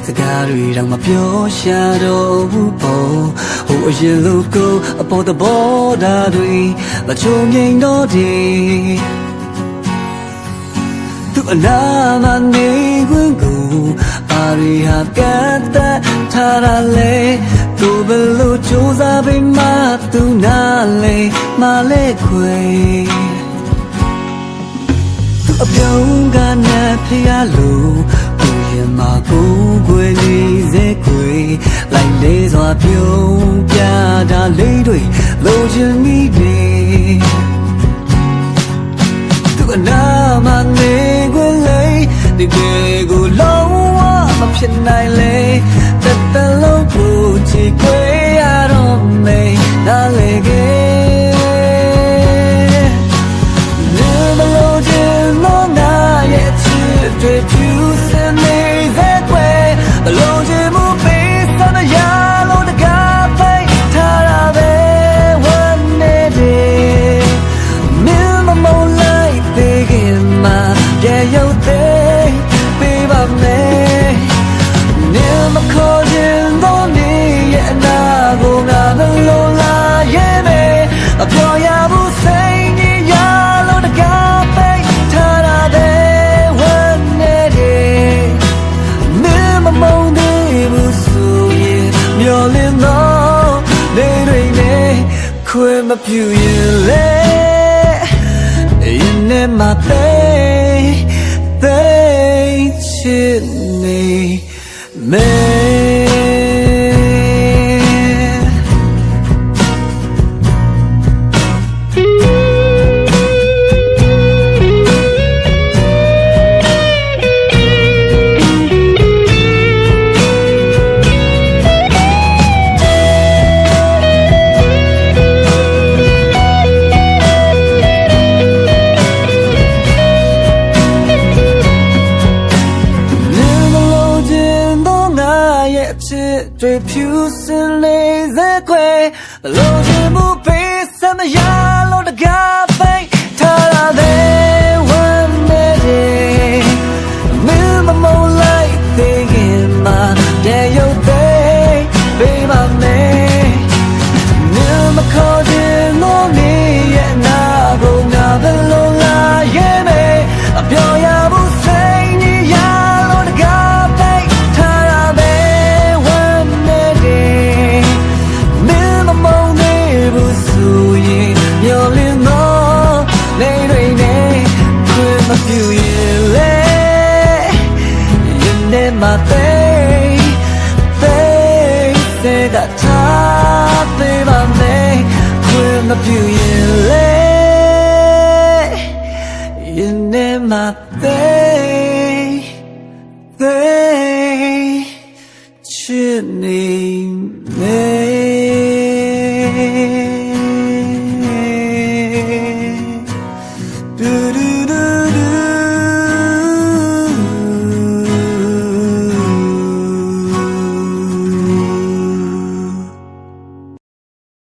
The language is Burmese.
စကားတွေတော့မပြောရှာတော့ဘူးပေါ့ဟိုအရင်လိုကိုအပေါ်တဘောဓာတွေမချုံငိမ်တော့တယ်သူအနာမနေခွင့်ကိုအာရီဟာကတ်တဲ့ထားရလေကိုဘလို့စူးစားပြီးမှသူနာလေမလဲခွေသူအပြုံးကနဲ့ဖျားလို့မာကိုွယ်နေစေခွေလိုက်လေစွာပြုံးပြတာလေးတွေလိုချင်မိတယ်သူအနာမနေခွေလေးဒီကိုလုံးဝမဖြစ်နိုင်လေတက်တလုံးကိုချီခွေရတော့မေးနားလေခဲ့နေမလို့ခြင်းတော့ငါရဲ့ချစ်တွေဖြူစင်နေဘလုံးချင်မှုပေးစမ်းရလို့တကားပိတ်ထားတာပဲဝမ်းနေတယ်မင်းမမုန်းလိုက်သေးခင်မှာပြေရောက်သေးပေးပါမယ်နင်းမခေါ်ခြင်းတော့နေရဲ့အနာကိုငါဘလုံးလာရဲ့မယ်အပြောရဘူးစိတ်ညစ်ရလို့တကားပိတ်ထားတာပဲဝမ်းနေတယ်မမုန်းသေးဘူးဆိုရင်မျောလင်းတော့နေတွေနဲ့ခွင့်မပြုရင်လေရင်နဲ့မသေးချစ်နေမေတွေဖြူစင်လေးစဲခွေဘလို့ချင်မှုပေးစမ်းမရလို့တကားပိတ်ထားတာပဲဝမ်းနေတယ်မင်းမမုန်းလိုက်သေးခင်မှာပြေရောက်သေးပေးပါမယ်မင်းမခေါ်ခြင်းလို့နေရဲ့နာကိုငါဘလို့လာရဲ့မယ်အပြောရဘူးစိတ်ညစ်ရလို့တကားပိတ်ထားတာပဲမပြူရင်လေရင်နဲ့မ